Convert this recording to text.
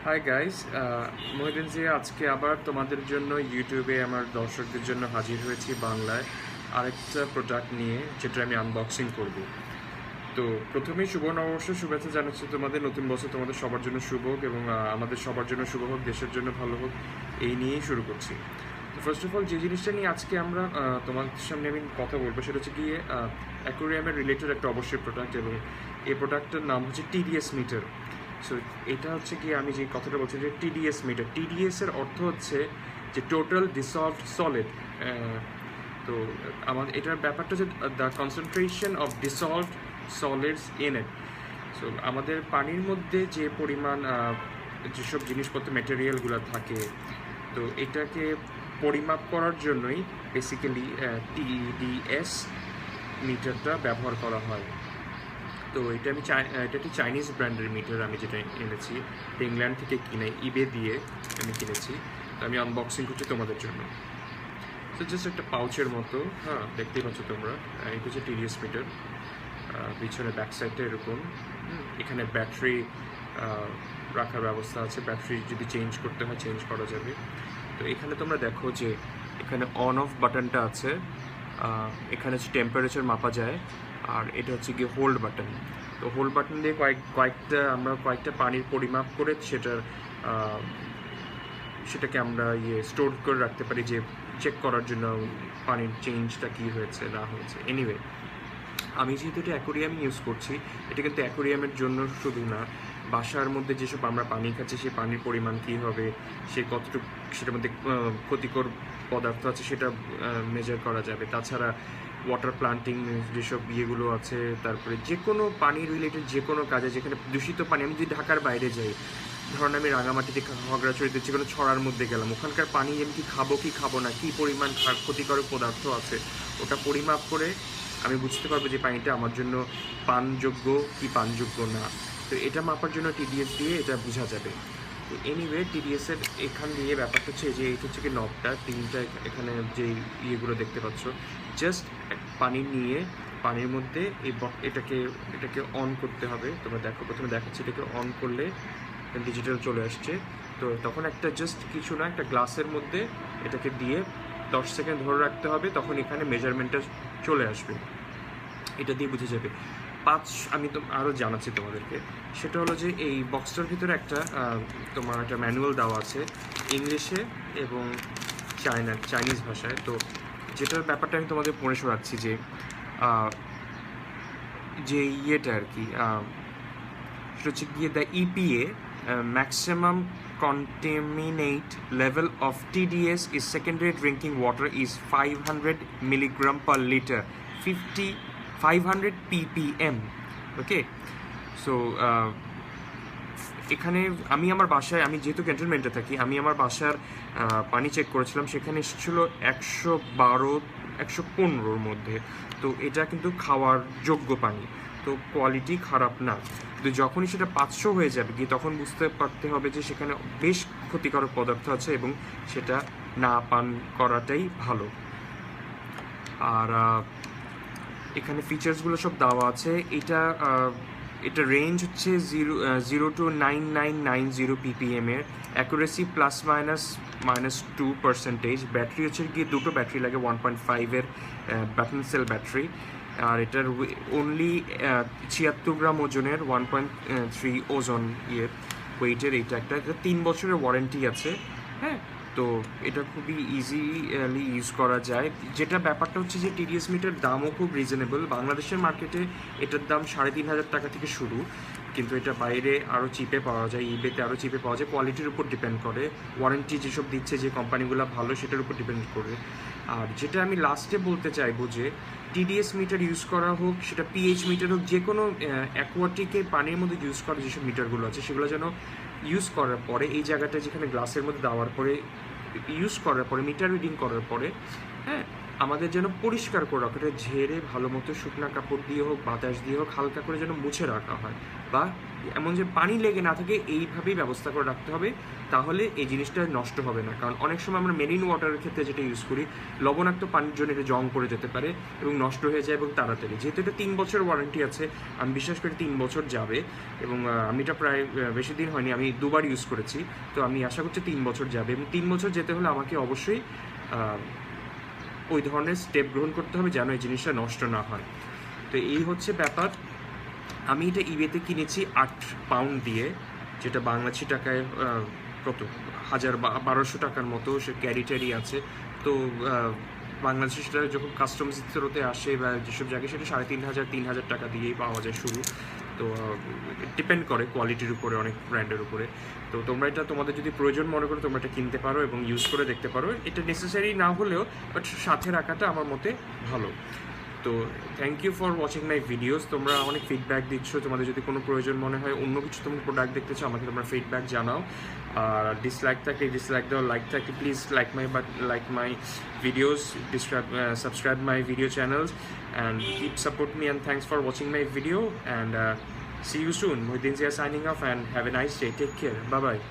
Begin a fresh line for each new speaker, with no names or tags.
Hi guys, Mohiuddin Zia আজকে আবার তোমাদের জন্য ইউটিউবে আমার দর্শকদের জন্য হাজির হয়েছি বাংলায় আরেকটা প্রোডাক্ট নিয়ে, যেটা আমি আনবক্সিং করব। তো প্রথমেই শুভ নববর্ষ শুভেচ্ছা জানাচ্ছি তোমাদের। নতুন বছর তোমাদের সবার জন্য শুভ হোক এবং আমাদের সবার জন্য শুভ হোক, দেশের জন্য ভালো হোক, এই নিয়েই শুরু করছি। তো ফার্স্ট অফ অল যে জিনিসটা নিয়ে আজকে আমরা তোমাদের সামনে আমি কথা বলবো সেটা হচ্ছে গিয়ে অ্যাকোরিয়ামের রিলেটেড একটা অবশ্যই প্রোডাক্ট, এবং এই প্রোডাক্টটার নাম হচ্ছে টিডিএস মিটার। সো এটা হচ্ছে কি, আমি যে কথাটা বলছি যে টিডিএস মিটার, টিডিএস এর অর্থ হচ্ছে যে টোটাল ডিসলভড সলিড। তো আমাদের এটার ব্যাপারটা হচ্ছে the concentration of dissolved solids in it. So আমাদের পানির মধ্যে যে পরিমাণ যেসব জিনিসপত্র ম্যাটেরিয়ালগুলো থাকে, তো এটাকে পরিমাপ করার জন্যই বেসিক্যালি টিডিএস মিটারটা ব্যবহার করা হয়। তো এটা এটা একটি চাইনিজ ব্র্যান্ডের মিটার, আমি যেটা এনেছি ইংল্যান্ড থেকে কিনে ইবে দিয়ে আমি কিনেছি। তো আমি আনবক্সিং করছি তোমাদের জন্য। তো জাস্ট একটা পাউচের মতো, হ্যাঁ দেখতেই পাচ্ছ তোমরা, এটা হচ্ছে টিডিএস মিটার। পিছনে ব্যাক সাইডটা এরকম, এখানে ব্যাটারি রাখার ব্যবস্থা আছে, ব্যাটারি যদি চেঞ্জ করতে হয় চেঞ্জ করা যাবে। তো এখানে তোমরা দেখো যে এখানে অন অফ বাটনটা আছে, এখানে হচ্ছে টেম্পারেচার মাপা যায়, আর এটা হচ্ছে গিয়ে হোল্ড বাটন। তো হোল্ড বাটন দিয়ে কয়েকটা পানির পরিমাপ করে সেটাকে আমরা স্টোর করে রাখতে পারি, যে চেক করার জন্য পানির চেঞ্জটা কী হয়েছে না হয়েছে। এনিওয়ে, আমি যেহেতু এটা অ্যাকোরিয়াম ইউজ করছি, এটা কিন্তু অ্যাকোরিয়ামের জন্য শুধু না, বাসার মধ্যে যেসব আমরা পানি খাচ্ছি সেই পানির পরিমাণ কী হবে, সে কতটুকু সেটার মধ্যে ক্ষতিকর পদার্থ আছে সেটা মেজার করা যাবে। তাছাড়া ওয়াটার প্লান্টিং যেসব ইয়েগুলো আছে, তারপরে যে কোনো পানি রিলেটেড যে কোনো কাজে যেখানে দূষিত পানি, আমি যদি ঢাকার বাইরে যাই, ধরুন আমি রাঙামাটিতে খাগড়াছড়িতে যে কোনো ছড়ার মধ্যে গেলাম, ওখানকার পানি আমি কি খাবো না, কী পরিমাণ ক্ষতিকারক পদার্থ আছে, ওটা পরিমাপ করে আমি বুঝতে পারবো যে পানিটা আমার জন্য পানযোগ্য কি পানযোগ্য না। তো এটা মাপার জন্য টিডিএস দিয়ে এটা বোঝা যাবে। তো এনিওয়ে, টিডিএসের এখান দিয়ে ব্যাপারটা হচ্ছে যে এটা হচ্ছে কি নবটা, তিনটা এখানে যে ইয়েগুলো দেখতে পাচ্ছ, জাস্ট পানি নিয়ে পানির মধ্যে এটাকে অন করতে হবে। তোমরা দেখো, প্রথমে দেখাচ্ছি, এটাকে অন করলে ডিজিটাল চলে আসছে। তো তখন একটা জাস্ট কিছু না, একটা গ্লাসের মধ্যে এটাকে দিয়ে 10 সেকেন্ড ধরে রাখতে হবে, তখন এখানে মেজারমেন্টটা চলে আসবে, এটা দিয়ে বুঝে যাবে। আমি তো আরও জানাচ্ছি তোমাদেরকে, সেটা হলো যে এই বক্সটার ভিতরে তোমার একটা ম্যানুয়াল দেওয়া আছে ইংলিশে এবং চাইনিজ ভাষায়। তো যেটার ব্যাপারটা আমি তোমাদের পড়ে শোনাচ্ছি, যে ইয়েটা আর কি, সেটা হচ্ছে গিয়ে the EPA maximum contaminate level of TDS is secondary drinking water is 500 milligram per liter, 500 ppm. Okay, so এখানে আমি আমার বাসায়, আমি যেহেতু ক্যান্টনমেন্টে থাকি, আমি আমার বাসার পানি চেক করেছিলাম, সেখানে এসেছিলো 112 115-র মধ্যে। তো এটা কিন্তু খাওয়ার যোগ্য পানি, তো কোয়ালিটি খারাপ না। কিন্তু যখনই সেটা 500 হয়ে যাবে কি, তখন বুঝতে পারতে হবে যে সেখানে বেশ ক্ষতিকারক পদার্থ আছে এবং সেটা না পান করাটাই ভালো। আর এখানে ফিচার্সগুলো সব দেওয়া আছে। এটা রেঞ্জ হচ্ছে 0 to 9990 ppm এর, অ্যাকুরেসি ±-2%। ব্যাটারি হচ্ছে গিয়ে দুটো ব্যাটারি লাগে, 1.5 এর ব্যাটন সেল ব্যাটারি। আর এটার অনলি 76 গ্রাম ওজনের, 1.3 ওজন ওয়েটের এটা একটা 3 বছরের ওয়ারেন্টি আছে। হ্যাঁ, তো এটা খুবই ইজিলি ইউজ করা যায়। যেটা ব্যাপারটা হচ্ছে যে টিডিএস মিটার দামও খুব রিজনেবল। বাংলাদেশের মার্কেটে এটার দাম 3,500 টাকা থেকে শুরু, কিন্তু এটা বাইরে আরও চিপে পাওয়া যায়, ইবেতে আরও চিপে পাওয়া যায়। কোয়ালিটির উপর ডিপেন্ড করে, ওয়ারেন্টি যেসব দিচ্ছে যে কোম্পানিগুলো ভালো সেটার উপর ডিপেন্ড করে। আর যেটা আমি লাস্টে বলতে চাইবো, যে টিডিএস মিটার ইউজ করা হোক, সেটা পিএইচ মিটার হোক, যে কোনো অ্যাকোয়াটিকে পানির মধ্যে ইউজ করা যেসব মিটারগুলো আছে, সেগুলো যেন ইউজ করার পরে এই জায়গাটা যেখানে গ্লাসের মধ্যে দেওয়ার পরে ইউজ করার পরে মিটার রিডিং করার পরে, হ্যাঁ, আমাদের যেন পরিষ্কার করে রাখা, এটা ঝেড়ে ভালো মতো শুকনা কাপড় দিয়ে হোক, বাতাস দিয়ে হোক, হালকা করে যেন মুছে রাখা হয়, বা এমন যে পানি লেগে না থাকে এইভাবেই ব্যবস্থা করে রাখতে হবে। তাহলে এই জিনিসটা নষ্ট হবে না। কারণ অনেক সময় আমরা মেরিন ওয়াটারের ক্ষেত্রে যেটা ইউজ করি, লবণাক্ত পানির জন্য এটা জং পড়ে যেতে পারে এবং নষ্ট হয়ে যায় এবং তাড়াতাড়ি। যেহেতু এটা 3 বছর ওয়ারেন্টি আছে, আমি বিশ্বাস করি 3 বছর যাবে। এবং আমি এটা প্রায় বেশি দিন হয়নি, আমি 2বার ইউজ করেছি, তো আমি আশা করছি 3 বছর যাবে। এবং 3 বছর যেতে হলে আমাকে অবশ্যই ওই ধরনের স্টেপ গ্রহণ করতে হবে যেন এই জিনিসটা নষ্ট না হয়। তো এই হচ্ছে ব্যাপার। আমি এটা ইবেতে কিনেছি 8 পাউন্ড দিয়ে, যেটা বাংলাদেশি টাকায় কত 1200 টাকার মতো। সে ক্যারি ট্যারি আছে। তো বাংলাদেশে সেটা যখন কাস্টমস থ্রোতে আসে বা যেসব জায়গায়, সেটা 3500-3000 টাকা দিয়েই পাওয়া যায় শুরু। তো ডিপেন্ড করে কোয়ালিটির উপরে, অনেক ব্র্যান্ডের উপরে। তো তোমরা এটা তোমাদের যদি প্রয়োজন মনে করো তোমরা এটা কিনতে পারো এবং ইউজ করে দেখতে পারো। এটা নেসেসারি না হলেও বাট সাথে রাখাটা আমার মতে ভালো। তো thank you for watching my videos. তোমরা অনেক ফিডব্যাক দিচ্ছ। তোমাদের যদি কোনো প্রয়োজন মনে হয়, অন্য কিছু তোমরা প্রোডাক্ট দেখতে চাও, আমাকে তোমরা ফিডব্যাক জানাও। আর ডিসলাইক থাকলে ডিসলাইক দাও, লাইক থাকলে please like my videos, subscribe my video channels and keep support me, and thanks for watching my video, and see you soon. Muhyiddin Zia signing off, and have a nice day. Take care. Bye bye.